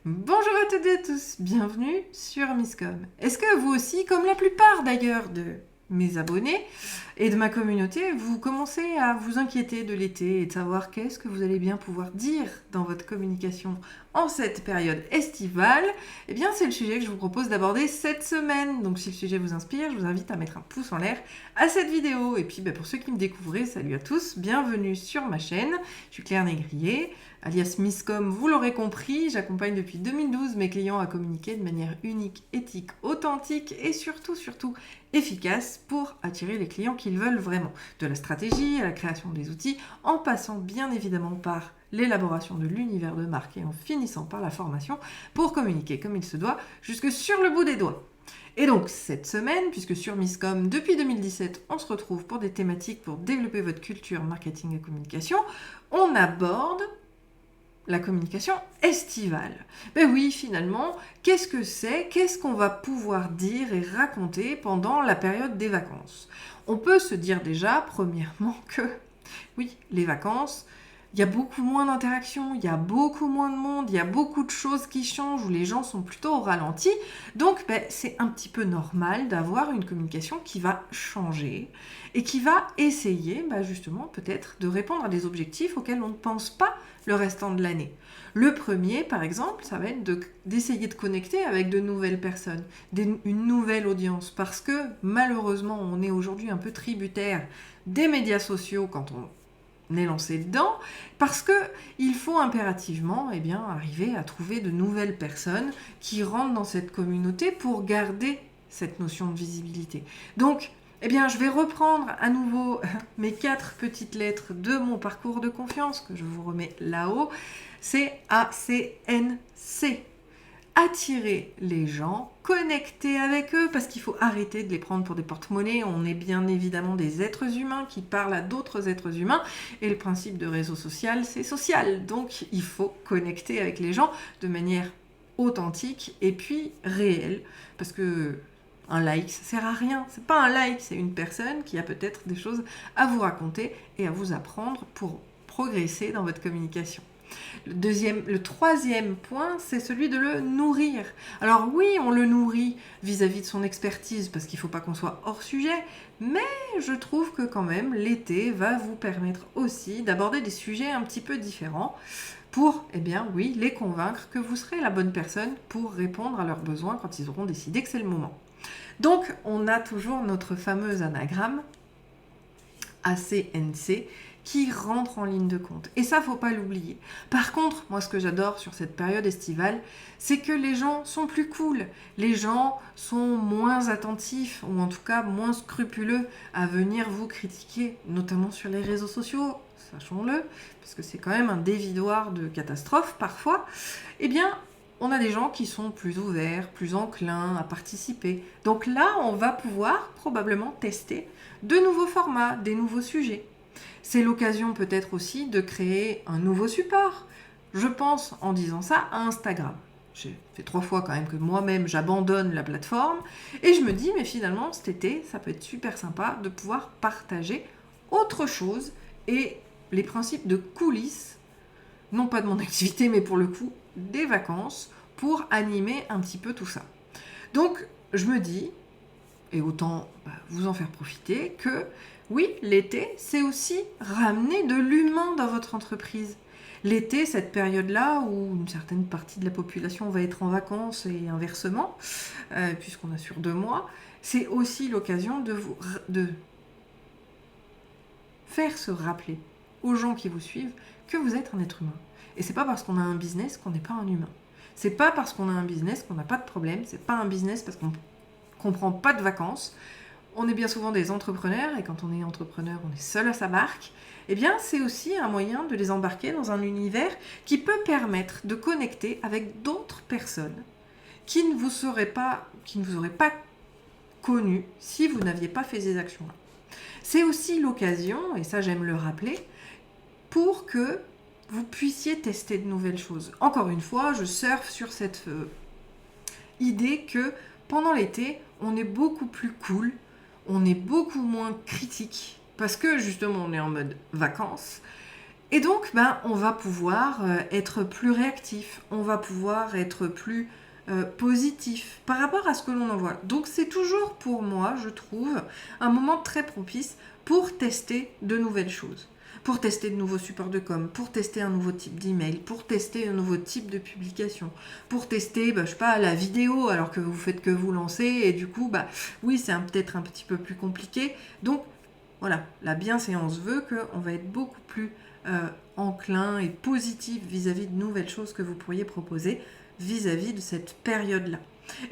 Bonjour à toutes et à tous, bienvenue sur Misscom. Est-ce que vous aussi, comme la plupart d'ailleurs de mes abonnés et de ma communauté, vous commencez à vous inquiéter de l'été et de savoir qu'est-ce que vous allez bien pouvoir dire dans votre communication en cette période estivale? Eh bien, c'est le sujet que je vous propose d'aborder cette semaine. Donc, si le sujet vous inspire, je vous invite à mettre un pouce en l'air à cette vidéo. Et puis, pour ceux qui me découvrent, salut à tous, bienvenue sur ma chaîne. Je suis Claire Négrier, alias Misscom, vous l'aurez compris, j'accompagne depuis 2012 mes clients à communiquer de manière unique, éthique, authentique et surtout efficace pour attirer les clients qu'ils veulent vraiment. De la stratégie à la création des outils, en passant bien évidemment par l'élaboration de l'univers de marque et en finissant par la formation pour communiquer comme il se doit jusque sur le bout des doigts. Et donc cette semaine, puisque sur Misscom, depuis 2017, on se retrouve pour des thématiques pour développer votre culture marketing et communication, on aborde la communication estivale. Ben oui, finalement, qu'est-ce que c'est? Qu'est-ce qu'on va pouvoir dire et raconter pendant la période des vacances? On peut se dire déjà, premièrement, que oui, les vacances, il y a beaucoup moins d'interactions, il y a beaucoup moins de monde, il y a beaucoup de choses qui changent où les gens sont plutôt au ralenti. Donc, c'est un petit peu normal d'avoir une communication qui va changer et qui va essayer, justement, peut-être de répondre à des objectifs auxquels on ne pense pas le restant de l'année. Le premier, par exemple, ça va être d'essayer de connecter avec de nouvelles personnes, une nouvelle audience, parce que malheureusement, on est aujourd'hui un peu tributaire des médias sociaux quand on est lancé dedans, parce que il faut impérativement arriver à trouver de nouvelles personnes qui rentrent dans cette communauté pour garder cette notion de visibilité. Donc, je vais reprendre à nouveau mes 4 petites lettres de mon parcours de confiance que je vous remets là-haut. C'est ACNC. Attirer les gens, connecter avec eux, parce qu'il faut arrêter de les prendre pour des porte-monnaies. On est bien évidemment des êtres humains qui parlent à d'autres êtres humains, et le principe de réseau social, c'est social. Donc il faut connecter avec les gens de manière authentique et puis réelle, parce que un like, ça sert à rien. C'est pas un like, c'est une personne qui a peut-être des choses à vous raconter et à vous apprendre pour progresser dans votre communication. Le troisième point, c'est celui de le nourrir. Alors oui, on le nourrit vis-à-vis de son expertise, parce qu'il ne faut pas qu'on soit hors sujet, mais je trouve que quand même, l'été va vous permettre aussi d'aborder des sujets un petit peu différents pour, les convaincre que vous serez la bonne personne pour répondre à leurs besoins quand ils auront décidé que c'est le moment. Donc, on a toujours notre fameux anagramme ACNC qui rentre en ligne de compte. Et ça, faut pas l'oublier. Par contre, moi, ce que j'adore sur cette période estivale, c'est que les gens sont plus cool. Les gens sont moins attentifs, ou en tout cas moins scrupuleux à venir vous critiquer, notamment sur les réseaux sociaux, sachons-le, parce que c'est quand même un dévidoir de catastrophes parfois. On a des gens qui sont plus ouverts, plus enclins à participer. Donc là, on va pouvoir probablement tester de nouveaux formats, des nouveaux sujets. C'est l'occasion peut-être aussi de créer un nouveau support. Je pense, en disant ça, à Instagram. J'ai fait 3 fois quand même que moi-même j'abandonne la plateforme et je me dis, mais finalement cet été, ça peut être super sympa de pouvoir partager autre chose et les principes de coulisses, non pas de mon activité, mais pour le coup des vacances, pour animer un petit peu tout ça. Donc je me dis, et autant vous en faire profiter, que oui, l'été, c'est aussi ramener de l'humain dans votre entreprise. L'été, cette période-là où une certaine partie de la population va être en vacances et inversement, puisqu'on a sur 2 mois, c'est aussi l'occasion de faire se rappeler aux gens qui vous suivent que vous êtes un être humain. Et c'est pas parce qu'on a un business qu'on n'est pas un humain. C'est pas parce qu'on a un business qu'on n'a pas de problème. C'est pas un business parce qu'on prend pas de vacances. On est bien souvent des entrepreneurs, et quand on est entrepreneur, on est seul à sa barque. C'est aussi un moyen de les embarquer dans un univers qui peut permettre de connecter avec d'autres personnes qui ne vous auraient pas connu si vous n'aviez pas fait ces actions-là. C'est aussi l'occasion, et ça j'aime le rappeler, pour que vous puissiez tester de nouvelles choses. Encore une fois, je surfe sur cette idée que pendant l'été, on est beaucoup plus cool, on est beaucoup moins critique, parce que justement on est en mode vacances, Et donc, on va pouvoir être plus réactif, on va pouvoir être plus positif par rapport à ce que l'on envoie. Donc c'est toujours pour moi, je trouve, un moment très propice pour tester de nouvelles choses, pour tester de nouveaux supports de com, pour tester un nouveau type d'email, pour tester un nouveau type de publication, pour tester, je sais pas, la vidéo alors que vous faites que vous lancer et du coup, oui, c'est peut-être un petit peu plus compliqué. Donc voilà, la bienséance veut qu'on va être beaucoup plus enclin et positif vis-à-vis de nouvelles choses que vous pourriez proposer vis-à-vis de cette période-là.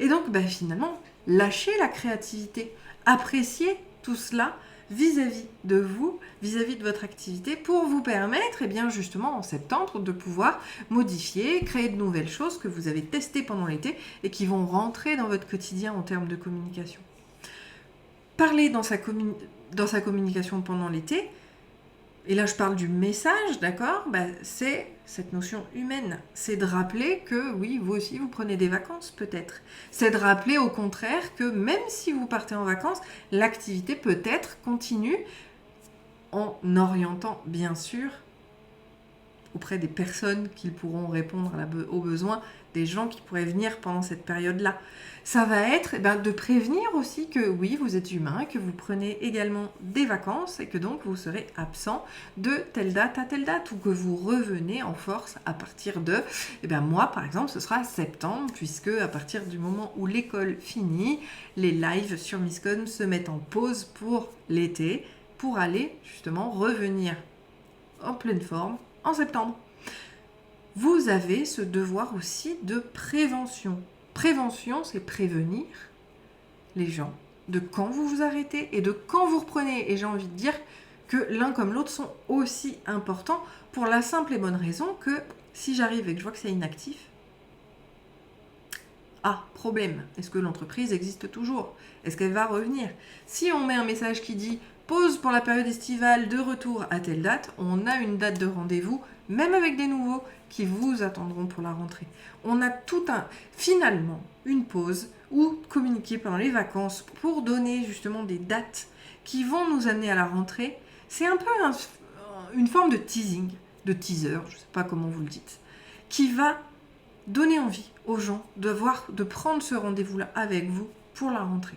Et donc, finalement, lâchez la créativité, appréciez tout cela vis-à-vis de vous, vis-à-vis de votre activité, pour vous permettre, justement, en septembre, de pouvoir modifier, créer de nouvelles choses que vous avez testées pendant l'été et qui vont rentrer dans votre quotidien en termes de communication. Parler dans sa communication pendant l'été, et là je parle du message, d'accord, c'est cette notion humaine. C'est de rappeler que oui, vous aussi vous prenez des vacances peut-être. C'est de rappeler au contraire que même si vous partez en vacances, l'activité peut-être continue en orientant bien sûr auprès des personnes qui pourront répondre aux besoins des gens qui pourraient venir pendant cette période-là. Ça va être de prévenir aussi que oui, vous êtes humain, que vous prenez également des vacances et que donc vous serez absent de telle date à telle date ou que vous revenez en force à partir de, moi par exemple, ce sera septembre puisque à partir du moment où l'école finit, les lives sur Miscom se mettent en pause pour l'été pour aller justement revenir en pleine forme en septembre. Vous avez ce devoir aussi de prévention. Prévention, c'est prévenir les gens de quand vous vous arrêtez et de quand vous reprenez. Et j'ai envie de dire que l'un comme l'autre sont aussi importants pour la simple et bonne raison que si j'arrive et que je vois que c'est inactif, problème. Est-ce que l'entreprise existe toujours ? Est-ce qu'elle va revenir ? Si on met un message qui dit pause pour la période estivale, de retour à telle date, on a une date de rendez-vous, même avec des nouveaux qui vous attendront pour la rentrée. On a finalement une pause ou communiquer pendant les vacances pour donner justement des dates qui vont nous amener à la rentrée. C'est un peu une forme de teasing, de teaser, je ne sais pas comment vous le dites, qui va donner envie aux gens de prendre ce rendez-vous-là avec vous pour la rentrée.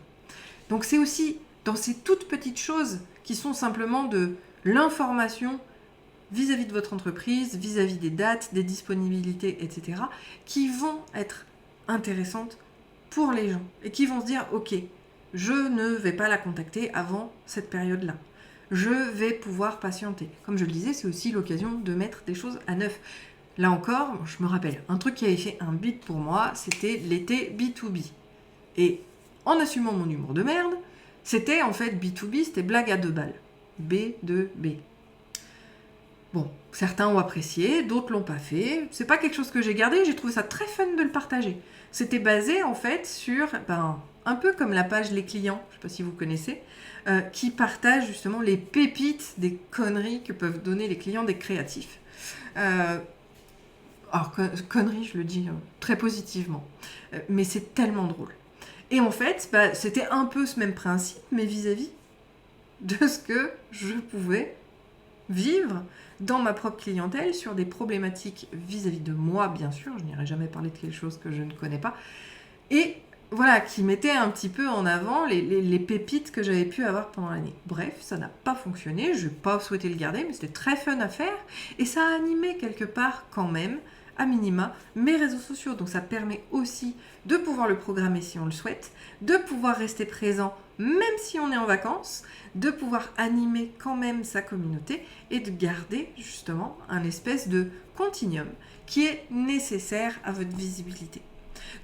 Donc c'est aussi dans ces toutes petites choses qui sont simplement de l'information vis-à-vis de votre entreprise, vis-à-vis des dates, des disponibilités, etc., qui vont être intéressantes pour les gens et qui vont se dire « Ok, je ne vais pas la contacter avant cette période-là. Je vais pouvoir patienter. » Comme je le disais, c'est aussi l'occasion de mettre des choses à neuf. Là encore, je me rappelle, un truc qui avait fait un beat pour moi, c'était l'été B2B. Et en assumant mon humour de merde, c'était en fait B2B, c'était blague à 2 balles. B2B. Bon, certains ont apprécié, d'autres l'ont pas fait. C'est pas quelque chose que j'ai gardé, j'ai trouvé ça très fun de le partager. C'était basé en fait sur, un peu comme la page Les Clients, je sais pas si vous connaissez, qui partage justement les pépites des conneries que peuvent donner les clients des créatifs. Alors, conneries, je le dis très positivement, mais c'est tellement drôle. Et en fait, c'était un peu ce même principe, mais vis-à-vis de ce que je pouvais vivre dans ma propre clientèle sur des problématiques vis-à-vis de moi, bien sûr, je n'irai jamais parler de quelque chose que je ne connais pas, et voilà, qui mettait un petit peu en avant les pépites que j'avais pu avoir pendant l'année. Bref, ça n'a pas fonctionné, je n'ai pas souhaité le garder, mais c'était très fun à faire, et ça a animé quelque part quand même, à minima, mes réseaux sociaux. Donc ça permet aussi de pouvoir le programmer si on le souhaite, de pouvoir rester présent même si on est en vacances, de pouvoir animer quand même sa communauté et de garder justement un espèce de continuum qui est nécessaire à votre visibilité.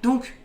Donc,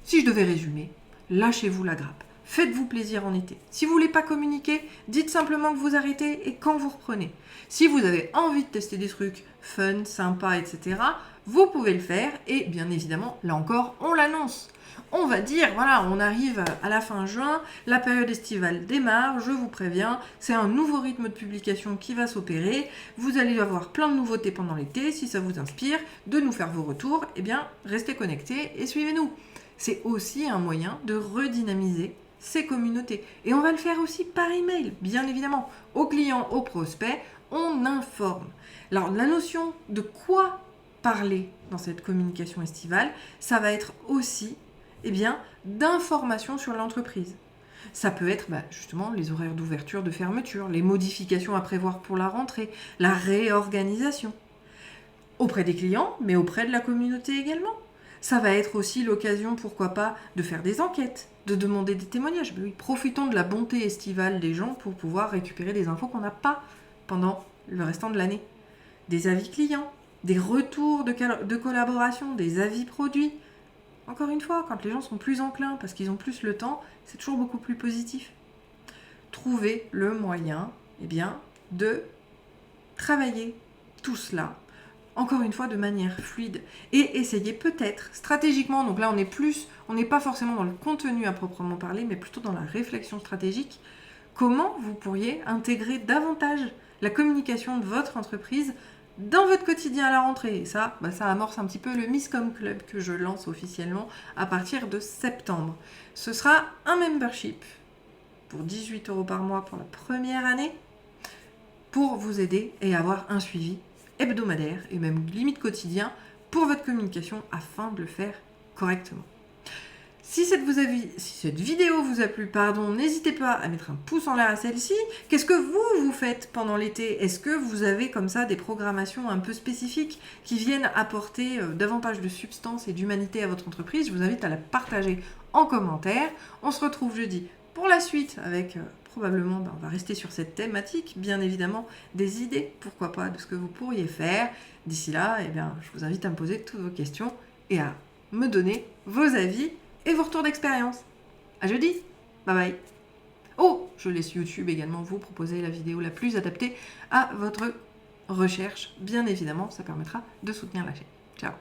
si je devais résumer, lâchez-vous la grappe. Faites-vous plaisir en été. Si vous ne voulez pas communiquer, dites simplement que vous arrêtez et quand vous reprenez. Si vous avez envie de tester des trucs fun, sympas, etc., vous pouvez le faire et bien évidemment, là encore, on l'annonce. On va dire, voilà, on arrive à la fin juin, la période estivale démarre, je vous préviens, c'est un nouveau rythme de publication qui va s'opérer, vous allez avoir plein de nouveautés pendant l'été, si ça vous inspire de nous faire vos retours, eh bien, restez connectés et suivez-nous. C'est aussi un moyen de redynamiser ces communautés. Et on va le faire aussi par email, bien évidemment. Aux clients, aux prospects, on informe. Alors, la notion de quoi parler dans cette communication estivale, ça va être aussi d'informations sur l'entreprise. Ça peut être justement les horaires d'ouverture, de fermeture, les modifications à prévoir pour la rentrée, la réorganisation. Auprès des clients, mais auprès de la communauté également. Ça va être aussi l'occasion, pourquoi pas, de faire des enquêtes, de demander des témoignages. Oui, profitons de la bonté estivale des gens pour pouvoir récupérer des infos qu'on n'a pas pendant le restant de l'année. Des avis clients, des retours de collaboration, des avis produits. Encore une fois, quand les gens sont plus enclins parce qu'ils ont plus le temps, c'est toujours beaucoup plus positif. Trouver le moyen de travailler tout cela, encore une fois de manière fluide, et essayer peut-être stratégiquement, donc là on n'est pas forcément dans le contenu à proprement parler, mais plutôt dans la réflexion stratégique, comment vous pourriez intégrer davantage la communication de votre entreprise dans votre quotidien à la rentrée. Et ça amorce un petit peu le Miscom Club que je lance officiellement à partir de septembre. Ce sera un membership pour 18 € par mois pour la première année pour vous aider et avoir un suivi hebdomadaire et même limite quotidien pour votre communication afin de le faire correctement. Si cette vidéo vous a plu, n'hésitez pas à mettre un pouce en l'air à celle-ci. Qu'est-ce que vous faites pendant l'été? Est-ce que vous avez comme ça des programmations un peu spécifiques qui viennent apporter davantage de substance et d'humanité à votre entreprise? Je vous invite à la partager en commentaire. On se retrouve jeudi pour la suite avec probablement, on va rester sur cette thématique, bien évidemment, des idées, pourquoi pas, de ce que vous pourriez faire. D'ici là, je vous invite à me poser toutes vos questions et à me donner vos avis et vos retours d'expérience. À jeudi. Bye bye. Oh, je laisse YouTube également vous proposer la vidéo la plus adaptée à votre recherche. Bien évidemment, ça permettra de soutenir la chaîne. Ciao.